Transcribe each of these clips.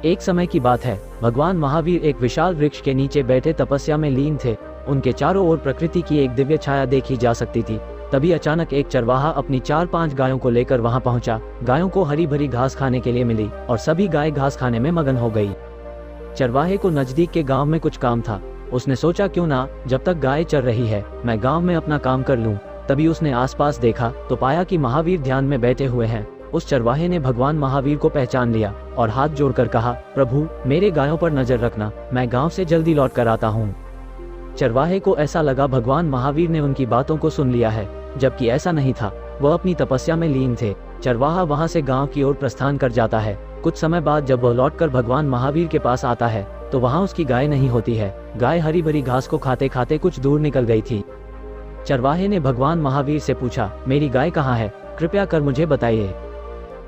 एक समय की बात है, भगवान महावीर एक विशाल वृक्ष के नीचे बैठे तपस्या में लीन थे। उनके चारों ओर प्रकृति की एक दिव्य छाया देखी जा सकती थी। तभी अचानक एक चरवाहा अपनी 4-5 गायों को लेकर वहां पहुंचा। गायों को हरी भरी घास खाने के लिए मिली और सभी गाय घास खाने में मगन हो गई। चरवाहे को नजदीक के गांव में कुछ काम था। उसने सोचा क्यों ना, जब तक गाय चर रही है मैं गांव में अपना काम कर लूं। तभी उसने आसपास देखा तो पाया कि महावीर ध्यान में बैठे हुए हैं। उस चरवाहे ने भगवान महावीर को पहचान लिया और हाथ जोड़कर कहा, प्रभु मेरे गायों पर नजर रखना, मैं गांव से जल्दी लौट कर आता हूँ। चरवाहे को ऐसा लगा भगवान महावीर ने उनकी बातों को सुन लिया है, जबकि ऐसा नहीं था। वह अपनी तपस्या में लीन थे। चरवाहा वहां से गांव की ओर प्रस्थान कर जाता है। कुछ समय बाद जब वह लौटकर भगवान महावीर के पास आता है तो वहां उसकी गाय नहीं होती है। गाय हरी भरी घास को खाते खाते कुछ दूर निकल गई थी। चरवाहे ने भगवान महावीर से पूछा, मेरी गाय कहाँ है, कृपया कर मुझे बताइए।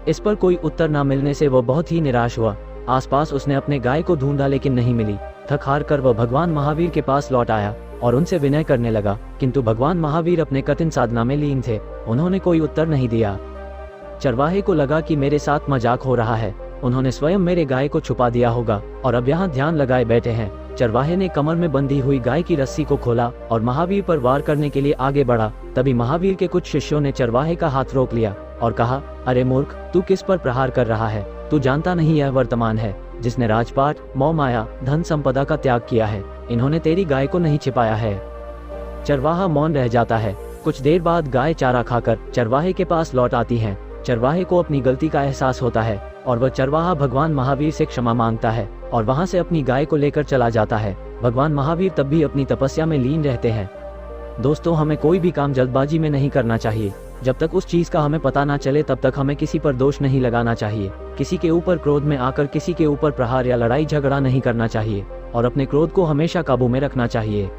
इस पर कोई उत्तर न मिलने से वह बहुत ही निराश हुआ। आसपास उसने अपने गाय को ढूंढा लेकिन नहीं मिली। थक हार कर वह भगवान महावीर के पास लौट आया और उनसे विनय करने लगा, किंतु भगवान महावीर अपने कठिन साधना में लीन थे। उन्होंने कोई उत्तर नहीं दिया। चरवाहे को लगा कि मेरे साथ मजाक हो रहा है, उन्होंने स्वयं मेरे गाय को छुपा दिया होगा और अब यहाँ ध्यान लगाए बैठे हैं। चरवाहे ने कमर में बंधी हुई गाय की रस्सी को खोला और महावीर पर वार करने के लिए आगे बढ़ा। तभी महावीर के कुछ शिष्यों ने चरवाहे का हाथ रोक लिया और कहा, अरे मूर्ख, तू किस पर प्रहार कर रहा है? तू जानता नहीं यह वर्तमान है जिसने राजपाट, मोह माया, धन संपदा का त्याग किया है। इन्होंने तेरी गाय को नहीं छिपाया है। चरवाहा मौन रह जाता है। कुछ देर बाद गाय चारा खाकर चरवाहे के पास लौट आती है। चरवाहे को अपनी गलती का एहसास होता है और वह चरवाहा भगवान महावीर से क्षमा मांगता है और वहां से अपनी गाय को लेकर चला जाता है। भगवान महावीर तब भी अपनी तपस्या में लीन रहते हैं। दोस्तों, हमें कोई भी काम जल्दबाजी में नहीं करना चाहिए। जब तक उस चीज का हमें पता ना चले तब तक हमें किसी पर दोष नहीं लगाना चाहिए। किसी के ऊपर क्रोध में आकर किसी के ऊपर प्रहार या लड़ाई झगड़ा नहीं करना चाहिए और अपने क्रोध को हमेशा काबू में रखना चाहिए।